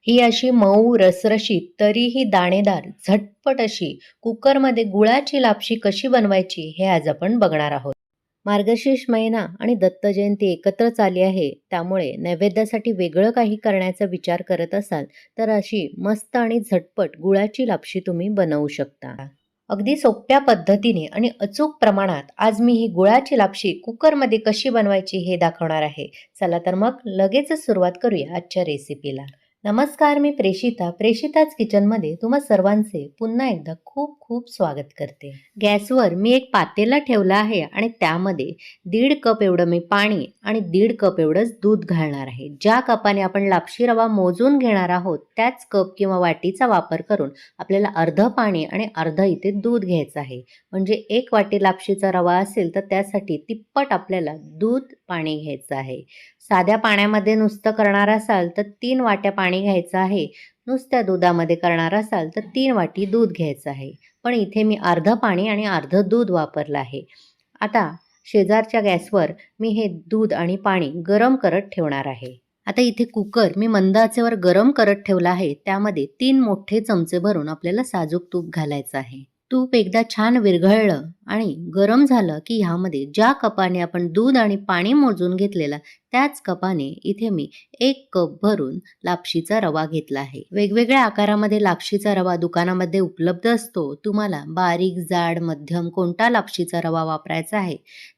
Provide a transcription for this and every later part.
ही अशी मऊ रसरशीत तरीही दाणेदार झटपट अशी कुकरमध्ये गुळाची लापशी कशी बनवायची हे आज आपण बघणार आहोत. मार्गशीर्ष महिना आणि दत्त जयंती एकत्रच आली आहे, त्यामुळे नैवेद्यासाठी वेगळं काही करण्याचा विचार करत असाल तर अशी मस्त आणि झटपट गुळाची लापशी तुम्ही बनवू शकता. अगदी सोप्या पद्धतीने आणि अचूक प्रमाणात आज मी ही गुळाची लापशी कुकरमध्ये कशी बनवायची हे दाखवणार आहे. चला तर मग लगेचच सुरुवात करूया आजच्या रेसिपीला. नमस्कार, मी प्रेषिताच किचनमध्ये तुम्हा सर्वांचे पुन्हा एकदा खूप खूप स्वागत करते. गॅसवर मी एक पातेला ठेवला आहे आणि त्यामध्ये 1.5 कप एवढं मी पाणी आणि 1.5 कप एवढंच दूध घालणार आहे. ज्या कपाने आपण लापशी रवा मोजून घेणार आहोत त्याच कप किंवा वाटीचा वापर करून आपल्याला अर्ध पाणी आणि अर्ध इथे दूध घ्यायचं आहे. म्हणजे 1 वाटी लापशीचा रवा असेल तर त्यासाठी तिप्पट आपल्याला दूध पाणी घ्यायचं आहे. साध्या पाण्यामध्ये नुसतं करणार असाल तर 3 वाट्या पाणी घ्यायचं आहे. नुसत्या दुधामध्ये करणार असाल तर 3 वाटी दूध घ्यायचं आहे. पण इथे मी अर्ध पाणी आणि अर्ध दूध वापरलं आहे. आता शेजारच्या गॅसवर मी हे दूध आणि पाणी गरम करत ठेवणार आहे. आता इथे कुकर मी मंद आचेवर गरम करत ठेवला आहे. त्यामध्ये 3 मोठे चमचे भरून आपल्याला साजूक तूप घालायचं आहे. तूप एकदा छान विरघळलं आणि गरम झालं की ह्यामध्ये ज्या कपाने आपण दूध आणि पाणी मोजून घेतलेलं त्याच कपाने इथे मी 1 कप भरून लापशीचा रवा घेतला आहे. वेगवेगळ्या आकारामध्ये लापशीचा रवा दुकानामध्ये उपलब्ध असतो. तुम्हाला बारीक, जाड, मध्यम कोणता लापशीचा रवा वापरायचा आहे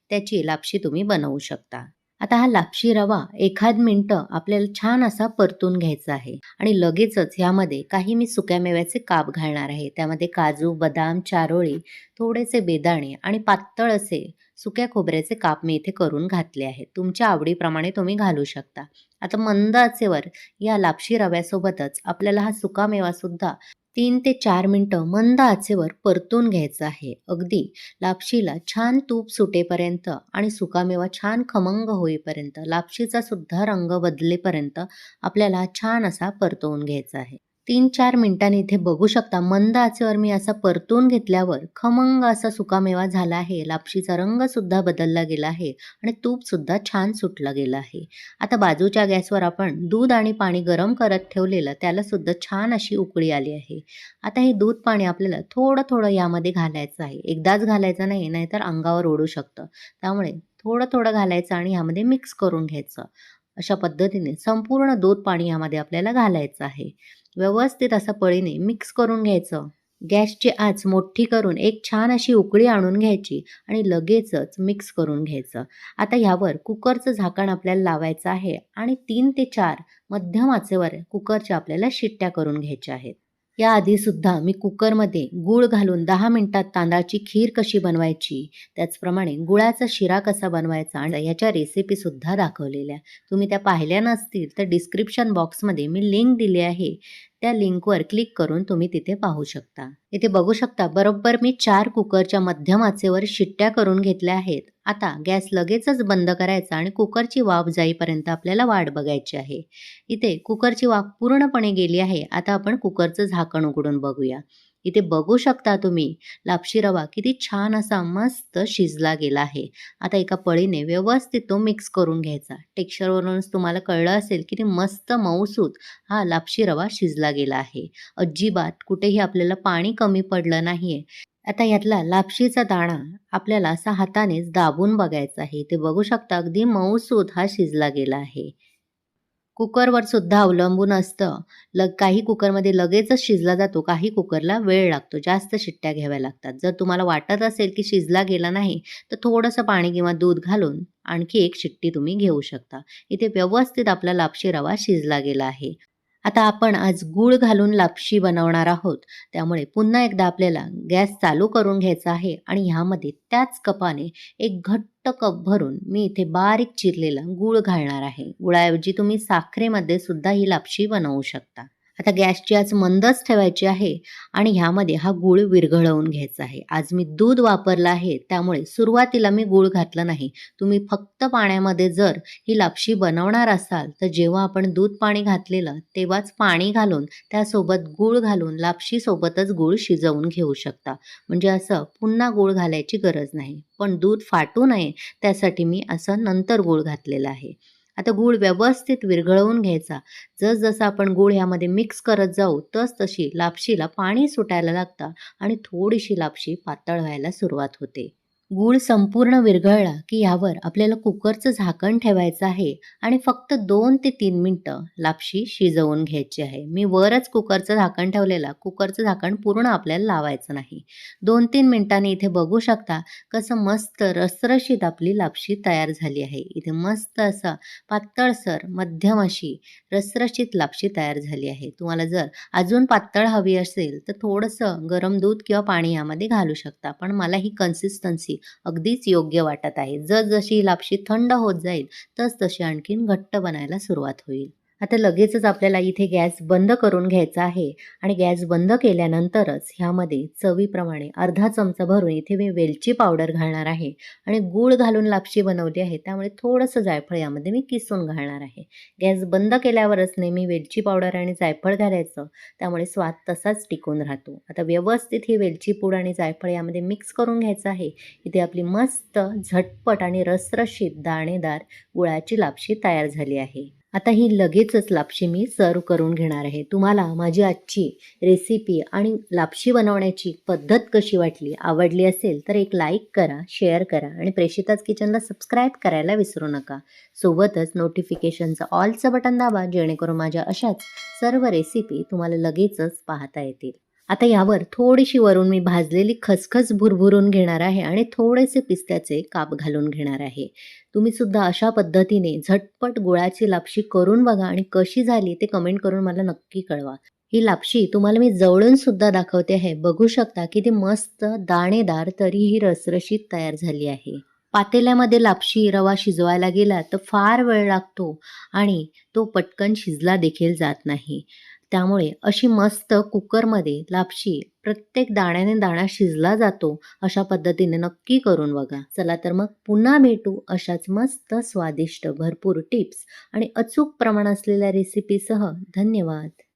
त्याची लापशी तुम्ही बनवू शकता. आता हा लापशी रवा 1 मिनिटं आपल्याला छान असा परतून घ्यायचा आहे आणि लगेचच ह्यामध्ये काही मी सुक्या मेव्याचे काप घालणार आहे. त्यामध्ये काजू, बदाम, चारोळी, थोडेसे बेदाणे आणि पातळ असे सुक्या खोबऱ्याचे काप मी इथे करून घातले आहेत. तुमच्या आवडीप्रमाणे तुम्ही घालू शकता. आता मंद आचेवर या लापशी रव्यासोबतच आपल्याला हा सुका मेवा सुद्धा 3 ते 4 मिनिटं मंद आचेवर परतून घ्यायचा आहे. अगदी लापशीला छान तूप सुटेपर्यंत आणि सुकामेवा छान खमंग होईपर्यंत, लापशीचा सुद्धा रंग बदलेपर्यंत आपल्याला छान असा परतवून घ्यायचा आहे. 3-4 मिनिटांनी इथे बघू शकता मंद आचेवर मी असा परतून घेतल्यावर खमंग असा सुकामेवा झाला आहे. लापशीचा रंग सुद्धा बदलला गेला आहे आणि तूप सुद्धा छान सुटलं गेलं आहे. आता बाजूच्या गॅसवर आपण दूध आणि पाणी गरम करत ठेवलेलं त्याला सुद्धा छान अशी उकळी आली आहे. आता हे दूध पाणी आपल्याला थोडं थोडं यामध्ये घालायचं आहे. एकदाच घालायचं नाही, नाहीतर अंगावर ओढू शकतं. त्यामुळे थोडं थोडं घालायचं आणि ह्यामध्ये मिक्स करून घ्यायचं. अशा पद्धतीने संपूर्ण दूध पाणी यामध्ये आपल्याला घालायचं आहे. व्यवस्थित असं पळीने मिक्स करून घ्यायचं. गॅसची आच मोठी करून एक छान अशी उकळी आणून घ्यायची आणि लगेचच मिक्स करून घ्यायचं. आता ह्यावर कुकरचं झाकण आपल्याला लावायचं आहे आणि 3 ते 4 मध्यम आचेवर कुकरच्या आपल्याला शिट्ट्या करून घ्यायच्या आहेत. याआधी सुद्धा मी कुकरमध्ये गूळ घालून 10 मिनिटात तांदळाची खीर कशी बनवायची, त्याचप्रमाणे गुळाचा शिरा कसा बनवायचा आणि याच्या रेसिपी सुद्धा दाखवलेल्या. तुम्ही त्या पाहिल्या नसतील तर डिस्क्रिप्शन बॉक्समध्ये मी लिंक दिली आहे. त्या लिंकवर क्लिक करून तुम्ही तिथे पाहू शकता. इथे बघू शकता बरोबर मी 4 कुकरच्या मध्यम आचेवर शिट्ट्या करून घेतल्या आहेत. आता गॅस लगेचच बंद करायचा आणि कुकरची वाफ जाईपर्यंत आपल्याला वाट बघायची आहे. इथे कुकरची वाफ पूर्णपणे गेली आहे. आता आपण कुकरचं झाकण उघडून बघूया. इथे बघू शकता तुम्ही लापशी रवा किती छान असा मस्त शिजला गेला आहे. आता एका पळीने व्यवस्थित तो मिक्स करून घ्यायचा. टेक्स्चरवरूनच तुम्हाला कळलं असेल किती मस्त मऊसूत हा लापशी रवा शिजला गेला आहे. अजिबात कुठेही आपल्याला पाणी कमी पडलं नाहीये. आता यातला लापशीचा दाणा आपल्याला असा हातानेच दाबून बघायचा आहे. ते बघू शकता अगदी मऊसूत हा शिजला गेला आहे. कुकरवर सुद्धा अवलंबून असतं. काही कुकरमध्ये लगेचच शिजला जातो, काही कुकरला वेळ लागतो, जास्त शिट्ट्या घ्याव्या लागतात. जर तुम्हाला वाटत असेल की शिजला गेला नाही तर थोडंसं पाणी किंवा दूध घालून आणखी एक शिट्टी तुम्ही घेऊ शकता. इथे व्यवस्थित आपला लापशी रवा शिजला गेला आहे. आता आपण आज गूळ घालून लापशी बनवणार आहोत. त्यामुळे पुन्हा एकदा आपल्याला गॅस चालू करून घ्यायचा आहे आणि ह्यामध्ये त्याच कपाने एक घट्ट कप भरून मी इथे बारीक चिरलेला गूळ घालणार आहे. गुळाऐवजी तुम्ही साखरेमध्ये सुद्धा ही लापशी बनवू शकता. आता गॅसची आच मंदच ठेवायची आहे आणि ह्यामध्ये हा गूळ विरघळवून घ्यायचा आहे. आज मी दूध वापरलं आहे त्यामुळे सुरुवातीला मी गूळ घातला नाही. तुम्ही फक्त पाण्यामध्ये जर ही लापशी बनवणार असाल तर जेव्हा आपण दूध पाणी घातलेलं तेव्हाच पाणी घालून त्यासोबत गूळ घालून लापशीसोबतच गूळ शिजवून घेऊ शकता. म्हणजे असं पुन्हा गूळ घालायची गरज नाही. पण दूध फाटू नये त्यासाठी मी असं नंतर गूळ घातलेलं आहे. आता गूळ व्यवस्थित विरघळवून घ्यायचा. जसजसं आपण गूळ ह्यामध्ये मिक्स करत जाऊ तसतशी लापशीला पाणी सुटायला लागतं आणि थोडीशी लापशी पातळ व्हायला सुरुवात होते. गूळ संपूर्ण विरघळला की ह्यावर आपल्याला कुकरचं झाकण ठेवायचं आहे आणि फक्त 2 ते 3 मिनिटं लापशी शिजवून घ्यायची आहे. मी वरच कुकरचं झाकण ठेवलेलं. कुकरचं झाकण पूर्ण आपल्याला लावायचं नाही. 2-3 मिनिटांनी इथे बघू शकता कसं मस्त रसरशीत आपली लापशी तयार झाली आहे. इथे मस्त असं पातळसर मध्यम अशी रसरशीत लापशी तयार झाली आहे. तुम्हाला जर अजून पातळ हवी असेल तर थोडंसं गरम दूध किंवा पाणी यामध्ये घालू शकता. पण मला ही कन्सिस्टन्सी अगदीच योग्य वाटत आहे. जसजशी ही लापशी थंड होत जाईल, तसतशी आणखीन घट्ट बनायला सुरुवात होईल. आता लगेचच आपल्याला इथे गॅस बंद करून घ्यायचा आहे आणि गॅस बंद केल्यानंतरच ह्यामध्ये चवीप्रमाणे अर्धा चमचा भरून इथे मी वेलची पावडर घालणार आहे आणि गूळ घालून लापशी बनवली आहे, त्यामुळे थोडंसं जायफळ यामध्ये मी किसून घालणार आहे. गॅस बंद केल्यावरच नेहमी वेलची पावडर आणि जायफळ घालायचं, त्यामुळे स्वाद तसाच टिकून राहतो. आता व्यवस्थित ही वेलची पूड आणि जायफळ यामध्ये मिक्स करून घ्यायचं आहे. इथे आपली मस्त झटपट आणि रसरशीत दाणेदार गुळाची लापशी तयार झाली आहे. आता ही लगेचच लापशी मी सर्व करून घेणार आहे. तुम्हाला माझी आजची रेसिपी आणि लापशी बनवण्याची पद्धत कशी वाटली, आवडली असेल तर एक लाईक करा, शेअर करा आणि प्रेषिताज किचनला सबस्क्राईब करायला विसरू नका. सोबतच नोटिफिकेशनचं ऑलचं बटन दाबा, जेणेकरून माझ्या अशाच सर्व रेसिपी तुम्हाला लगेचच पाहता येतील. आता यावर थोडीशी वरून मी भाजलेली खसखस भुरभुरून घेणार आहे आणि थोडेसे पिस्त्याचे काप घालून घेणार आहे. तुम्ही सुद्धा अशा पद्धतीने झटपट गुळाची लापशी करून बघा आणि कशी झाली ते कमेंट करून मला नक्की कळवा. ही लापशी तुम्हाला मी जवळून सुद्धा दाखवते आहे. बघू शकता किती मस्त दाणेदार तरीही रसरशीत तयार झाली आहे. पातेल्यामध्ये लापशी रवा शिजवायला गेला तर फार वेळ लागतो आणि तो पटकन शिजला देखील जात नाही. त्यामुळे अशी मस्त कुकरमध्ये लापशी प्रत्येक दाण्याने दाणा शिजला जातो अशा पद्धतीने नक्की करून बघा. चला तर मग पुन्हा भेटू अशाच मस्त स्वादिष्ट भरपूर टिप्स आणि अचूक प्रमाण असलेल्या रेसिपीसह. धन्यवाद.